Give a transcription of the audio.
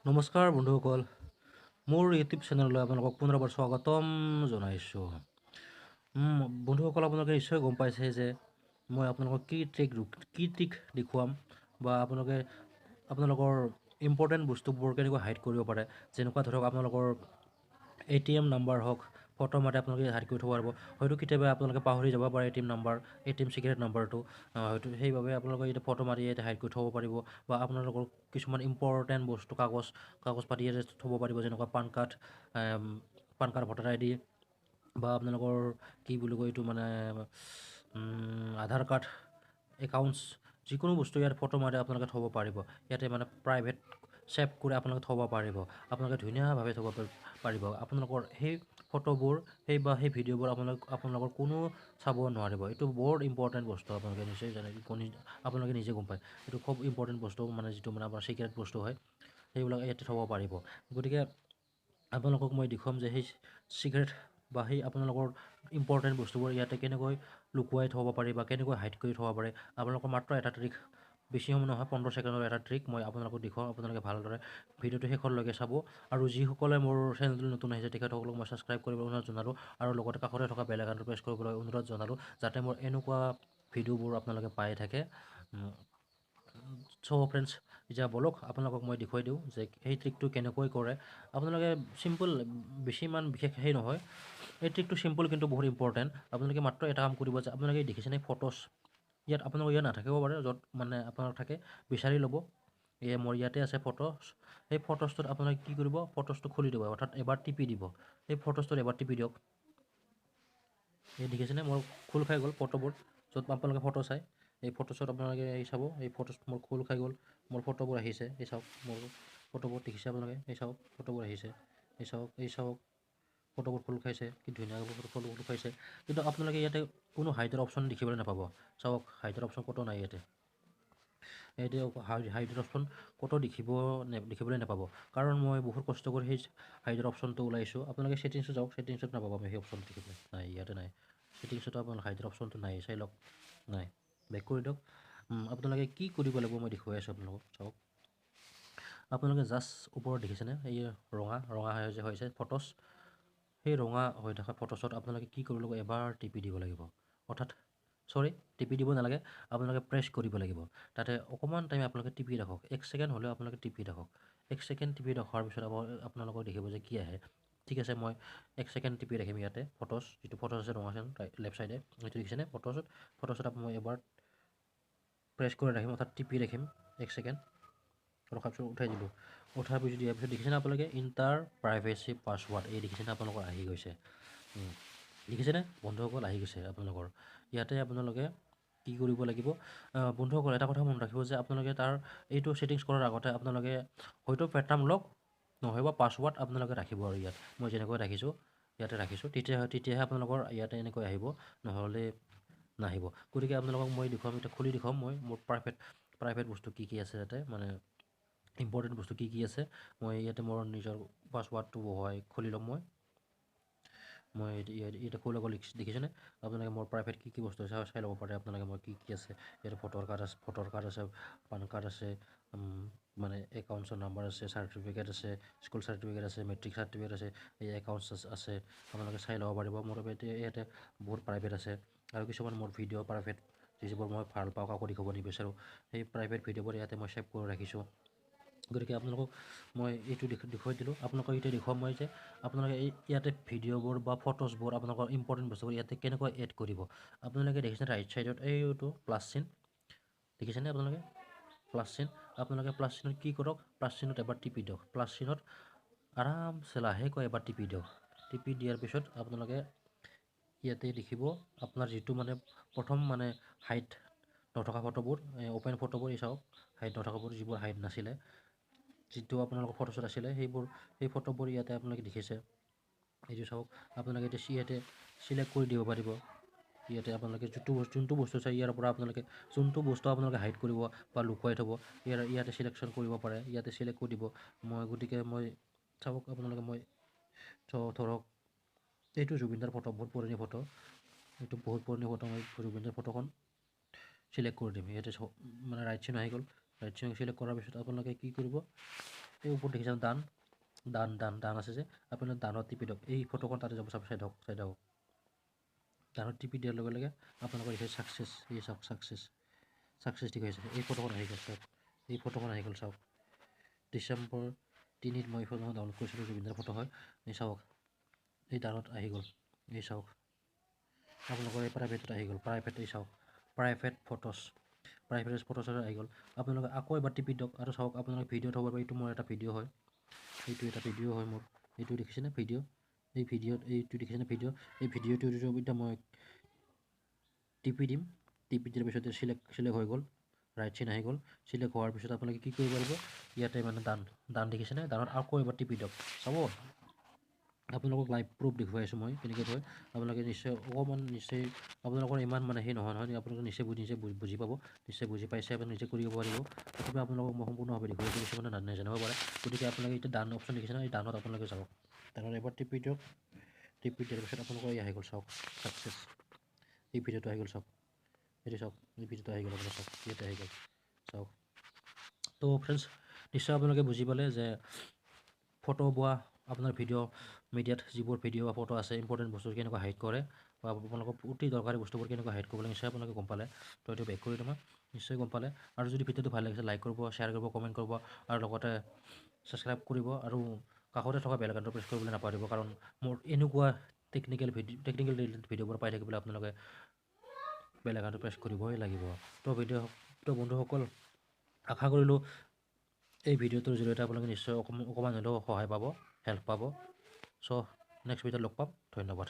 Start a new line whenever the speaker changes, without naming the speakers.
নমস্কাৰ বন্ধুসকল, মোৰ ইউটিউব চেনেললৈ আপোনালোকক পুনৰবাৰ স্বাগতম জনাইছোঁ। বন্ধুসকল, আপোনালোকে নিশ্চয় গম পাইছে যে মই আপোনালোকক কি ট্ৰিক দেখুৱাম বা আপোনালোকৰ ইম্পৰ্টেণ্ট বস্তুবোৰ কেনেকৈ হাইড কৰিব পাৰে। যেনেকুৱা ধৰক আপোনালোকৰ ATM নাম্বাৰ হওক, ফটো মাৰি আপোনালোকে হাইড কৰি থ'ব পাৰিব। হয়তো কেতিয়াবা আপোনালোকে পাহৰি যাব পাৰে ATM চিক্ৰেট নাম্বাৰটো, হয়তো সেইবাবে আপোনালোকে এতিয়া ফটো মাৰি ইয়াতে হাইড কৰি থ'ব পাৰিব। বা আপোনালোকৰ কিছুমান ইম্পৰ্টেণ্ট বস্তু কাগজ পাতি ইয়াতে থ'ব পাৰিব, যেনেকুৱা পান কাৰ্ড, ভোটাৰ ID, বা আপোনালোকৰ কি বুলি কয় এইটো মানে আধাৰ কাৰ্ড, একাউণ্টছ, যিকোনো বস্তু ইয়াত ফটো মাৰি আপোনালোকে থ'ব পাৰিব। ইয়াতে মানে প্ৰাইভেট ছেভ কৰি আপোনালোকে থ'ব পাৰিব। আপোনালোকে ধুনীয়াভাৱে থ'ব পাৰিব। আপোনালোকৰ সেই ফটোবোৰ সেই ভিডিঅ'বোৰ আপোনালোকৰ কোনো চাব নোৱাৰিব। এইটো বৰ ইম্পৰ্টেণ্ট বস্তু, আপোনালোকে নিশ্চয় জানে, আপোনালোকে নিজে গম পায়। এইটো খুব ইম্পৰ্টেণ্ট বস্তু, মানে যিটো মানে আপোনাৰ চিক্ৰেট বস্তু হয়, সেইবিলাক ইয়াতে থ'ব পাৰিব। গতিকে আপোনালোকক মই দেখুৱাম যে সেই চিক্ৰেট বা সেই আপোনালোকৰ ইম্পৰ্টেণ্ট বস্তুবোৰ ইয়াতে কেনেকৈ লুকুৱাই থ'ব পাৰি বা কেনেকৈ হাইড কৰি থ'ব পাৰে। আপোনালোকৰ মাত্ৰ এটা ট্ৰিক, বেছি সময় নহয়, 15 ছেকেণ্ডৰ এটা ট্ৰিক মই আপোনালোকক দেখুৱাম। আপোনালোকে ভালদৰে ভিডিঅ'টো শেষলৈকে চাব। আৰু যিসকলে মোৰ চেনেলটো নতুন আহিছে তেখেতসকলক মই ছাবস্ক্ৰাইব কৰিবলৈ অনুৰোধ জনালোঁ, আৰু লগতে কাষতে থকা বেল আইকনটো প্ৰেছ কৰিবলৈ অনুৰোধ জনালোঁ, যাতে মোৰ এনেকুৱা ভিডিঅ'বোৰ আপোনালোকে পাই থাকে। চ' ফ্ৰেণ্ডছ, এতিয়া বলক আপোনালোকক মই দেখুৱাই দিওঁ যে সেই ট্ৰিকটো কেনেকৈ কৰে। আপোনালোকে চিম্পল, বেছি ইমান বিশেষ সেই নহয়, এই ট্ৰিকটো চিম্পল কিন্তু বহুত ইম্পৰ্টেণ্ট। আপোনালোকে মাত্ৰ এটা কাম কৰিব যে আপোনালোকে দেখিছেনে ফটোছ, আপোনালোকৰ ইয়াত নাথাকিব পাৰে, য'ত মানে আপোনাৰ থাকে বিচাৰি ল'ব। মোৰ ইয়াতে আছে ফটোছ। সেই ফটোছটোত আপোনালোকে কি কৰিব, ফটোছটো খুলি দিব, অৰ্থাৎ এবাৰ টিপি দিব। সেই ফটোছটোত এবাৰ টিপি দিয়ক। এই দেখিছেনে মোৰ খোল খাই গ'ল ফটোবোৰ, য'ত আপোনালোকে ফটো চায়। এই ফটোছত আপোনালোকে এই চাব, এই ফটোছ মোৰ খোল খাই গ'ল, মোৰ ফটোবোৰ আহিছে। এই চাওক, মোৰ ফটোবোৰ দেখিছে আপোনালোকে, এই চাওক ফটোবোৰ আহিছে, এই চাওক ফটোবোৰ খোল খাইছে, কি ধুনীয়াকৈ ফটোবোৰ খোল খাইছে। কিন্তু আপোনালোকে ইয়াতে কোনো হাইডৰ অপশ্যন দেখিবলৈ নাপাব। চাওক, হাইডৰ অপশ্যন ক'তো নাই ইয়াতে। হাইডৰ অপশ্যন ক'তো দেখিবলৈ নাপাব, কাৰণ মই বহুত কষ্ট কৰি সেই হাইডৰ অপশ্যনটো ওলাইছোঁ। আপোনালোকে ছেটিংছত যাওক, ছেটিংছত নাপাব আমি সেই অপশ্যনটো দেখিবলৈ, নাই, ইয়াতে নাই। ছেটিংছতো আপোনালোকে হাইডৰ অপশ্যনটো নাই, চাই লওক, নাই। বেক কৰি দিয়ক। আপোনালোকে কি কৰিব লাগিব মই দেখুৱাই আছোঁ আপোনালোকক, চাওক। আপোনালোকে জাষ্ট ওপৰত দেখিছেনে, এই ৰঙা হৈছে ফটোছ। সেই ৰঙা হৈ থকা ফটোছত আপোনালোকে কি কৰিব লাগিব, এবাৰ টিপি দিব লাগিব। অৰ্থাৎ টিপি দিব নালাগে, আপোনালোকে প্ৰেছ কৰিব লাগিব। তাতে অকণমান টাইম আপোনালোকে টিপি ৰাখক, 1 ছেকেণ্ড হ'লেও আপোনালোকে টিপি ৰাখক। 1 ছেকেণ্ড টিপি ৰখাৰ পিছত আপোনালোকক দেখিব যে কি আহে। ঠিক আছে, মই 1 ছেকেণ্ড টিপি ৰাখিম ইয়াতে। ফটোছ, যিটো ফটোছ আছে ৰঙা লেফ্ট ছাইডে, সেইটো দেখিছেনে ফটোছত মই এবাৰ প্ৰেছ কৰি ৰাখিম, অৰ্থাৎ টিপি ৰাখিম 1 ছেকেণ্ড। ৰখাৰ পিছত উঠাই দিলোঁ। উঠাৰ পিছত দিয়াৰ পিছত দেখিছেনে আপোনালোকে ইণ্টাৰ প্ৰাইভেচি পাছৱাৰ্ড, এই দেখিছেনে আপোনালোকৰ আহি গৈছে। দেখিছেনে বন্ধুসকল, আহি গৈছে আপোনালোকৰ। ইয়াতে আপোনালোকে কি কৰিব লাগিব, বন্ধুসকল, এটা কথা মনত ৰাখিব যে আপোনালোকে এইটো ছেটিংছ কৰাৰ আগতে আপোনালোকে হয়তো পেটাৰ্ণ লক নহয়বা পাছৱাৰ্ড আপোনালোকে ৰাখিব। আৰু ইয়াত মই যেনেকৈ ৰাখিছোঁ, ইয়াতে ৰাখিছোঁ, তেতিয়াহে আপোনালোকৰ ইয়াতে এনেকৈ আহিব, নহ'লে নাহিব। গতিকে আপোনালোকক মই দেখুৱাম, এতিয়া খুলি দেখুৱাম মই মোৰ প্ৰাইভেট বস্তু কি আছে, যাতে মানে ইম্পৰ্টেণ্ট বস্তু কি আছে। মই ইয়াতে মোৰ নিজৰ পাছৱাৰ্ডটো খুলি ল'ম। মই ইয়াতে খুলি ল'ব, দেখিছেনে আপোনালোকে মোৰ প্ৰাইভেট কি বস্তু আছে চাই ল'ব পাৰে আপোনালোকে। মোৰ কি আছে ইয়াতে, ভোটাৰ কাৰ্ড আছে, পান কাৰ্ড আছে, মানে একাউণ্টছৰ নাম্বাৰ আছে, চাৰ্টিফিকেট আছে, স্কুল চাৰ্টিফিকেট আছে, মেট্ৰিক চাৰ্টিফিকেট আছে, এই একাউণ্টছ আছে, আপোনালোকে চাই ল'ব পাৰিব। মোৰ ইয়াতে বহুত প্ৰাইভেট আছে, আৰু কিছুমান মোৰ ভিডিঅ' প্ৰাইভেট, যিবোৰ মই ভাল পাওঁ, কাকো দেখাব নিবিচাৰোঁ, সেই প্ৰাইভেট ভিডিঅ'বোৰ ইয়াতে মই ছেভ কৰি ৰাখিছোঁ। গতিকে আপোনালোকক মই এইটো দেখুৱাই দিলোঁ। আপোনালোকক এতিয়া দেখুৱাম মই যে আপোনালোকে ইয়াতে ভিডিঅ'বোৰ বা ফটোজবোৰ, আপোনালোকৰ ইম্পৰ্টেণ্ট বস্তুবোৰ ইয়াতে কেনেকৈ এড কৰিব। আপোনালোকে দেখিছেনে ৰাইট ছাইডত এইটো প্লাছ চিন, দেখিছেনে আপোনালোকে প্লাছ চিন। আপোনালোকে প্লাছ চিনত কি কৰক, প্লাছ চিনত এবাৰ টিপি দিয়ক। প্লাছ চিনত আৰামছে লাহেকৈ এবাৰ টিপি দিয়ক। টিপি দিয়াৰ পিছত আপোনালোকে ইয়াতে দেখিব আপোনাৰ যিটো মানে প্ৰথম মানে হাইট নথকা ফটোবোৰ, অ'পেন ফটোবোৰ, এই চাওক, হাইট নথকাবোৰ, যিবোৰ হাইট নাছিলে, যিটো আপোনালোকৰ ফটোছত আছিলে, সেই ফটোবোৰ ইয়াতে আপোনালোকে দেখিছে। এইটো চাওক, আপোনালোকে ইয়াতে চিলেক্ট কৰি দিব পাৰিব। ইয়াতে আপোনালোকে যোনটো বস্তু চাই, ইয়াৰ পৰা আপোনালোকে যোনটো বস্তু আপোনালোকে হাইড কৰিব বা লুকুৱাই থ'ব, ইয়াতে চিলেকশ্যন কৰিব পাৰে, ইয়াতে চিলেক্ট কৰি দিব। গতিকে মই চাওক, আপোনালোকে মই ধৰক এইটো জুবিনদাৰ ফটো, বহুত পুৰণি ফটো, এইটো বহুত পুৰণি ফটো। মই জুবিনদাৰ ফটোখন চিলেক্ট কৰি দিম। ইয়াতে মানে ৰাইট চিন আহি গ'ল। ৰাইট চিন চিলেক্ট কৰাৰ পিছত আপোনালোকে কি কৰিব, এই ওপৰত দেখিছে দান আছে যে আপুনি দানত টিপি দিয়ক এই ফটোখন তাতে যাব চাই থাকক দানত টিপি দিয়াৰ লগে লগে আপোনালোকৰ এই ছাকচেছ এই চাওক ছাকচেছ ঠিক হৈছে এই ফটোখন আহি গ'ল চাওক এই ফটোখন আহি গ'ল চাওক ডিচেম্বৰ 3 মই এই ফটোখন ডাউনলোড কৰিছিলোঁ জুবিনৰ ফটো হয় এই চাওক এই দানত আহি গ'ল এই চাওক আপোনালোকৰ এই প্ৰাইভেটত আহি গ'ল এই চাওক প্ৰাইভেট ফটোছত আহি গ'ল আপোনালোকে আকৌ এবাৰ টিপি দিয়ক আৰু চাওক আপোনালোকে ভিডিঅ'ত হ'ব পাৰে এইটো মোৰ এটা ভিডিঅ' হয় মোৰ এইটো দেখিছেনে এইটো দেখিছেনে এই ভিডিঅ'টো এতিয়া মই টিপি দিম টিপি দিয়াৰ পিছত চিলেক্ট হৈ গ'ল ৰাইট চিন আহি গ'ল চিলেক্ট হোৱাৰ পিছত আপোনালোকে কি কৰিব পাৰিব ইয়াতে মানে দান দেখিছেনে দানত আকৌ এবাৰ টিপি দিয়ক চাব আপোনালোকক লাইভ প্ৰুফ দেখুৱাইছোঁ মই কেনেকৈ হয় আপোনালোকে নিশ্চয় আপোনালোকৰ ইমান মানে সেই নহয় আপোনালোকে নিজে বুজি পাব নিশ্চয় বুজি পাইছে আপুনি নিজে কৰিব পাৰিব তথাপি আপোনালোকক মই সম্পূৰ্ণভাৱে দেখুৱাইছোঁ কিছুমানে নাজানিব পাৰে গতিকে আপোনালোকে এতিয়া দান অপশ্যন দেখিছেনে এই দানত আপোনালোকে চাওক দানত এবাৰ টিপি দিয়ক টিপি দিয়াৰ পিছত আপোনালোকৰ এই আহি গ'ল চাওক ছাকচেছ এই ভিডিঅ'টো আহি গ'ল চাওক এইটো চাওক এই ভিডিঅ'টো আহি গ'ল আপোনাৰ চাওক ইয়াতে আহি গ'ল চাওক তো ফ্ৰেণ্ডছ নিশ্চয় আপোনালোকে বুজি পালে যে ফটো বা আপোনাৰ ভিডিঅ' মিডিয়াত যিবোৰ ভিডিঅ' বা ফটো আছে ইম্পৰ্টেণ্ট বস্তু কেনেকুৱা হাইড কৰে বা আপোনালোকৰ অতি দৰকাৰী বস্তুবোৰ কেনেকুৱা হাইড কৰিব লাগে নিশ্চয় আপোনালোকে গম পালে তো এইটো বেক কৰি দিম নিশ্চয় গম পালে আৰু যদি ভিডিঅ'টো ভাল লাগিছে লাইক কৰিব শ্বেয়াৰ কৰিব কমেণ্ট কৰিব আৰু লগতে ছাবস্ক্ৰাইব কৰিব আৰু কাষতে থকা বেল আইকনটো প্ৰেছ কৰিবলৈ নাপাহৰিব কাৰণ মোৰ এনেকুৱা টেকনিকেল ৰিলেটেড ভিডিঅ'বোৰ পাই থাকিবলৈ আপোনালোকে বেল আইকনটো প্ৰেছ কৰিবই লাগিব তো বন্ধুসকল আশা কৰিলোঁ এই ভিডিঅ'টোৰ জৰিয়তে আপোনালোকে নিশ্চয় অকণমান হ'লেও সহায় পাব হেল্প পাব চ' নেক্সট ভিডিঅ'ত লগ পাম ধন্যবাদ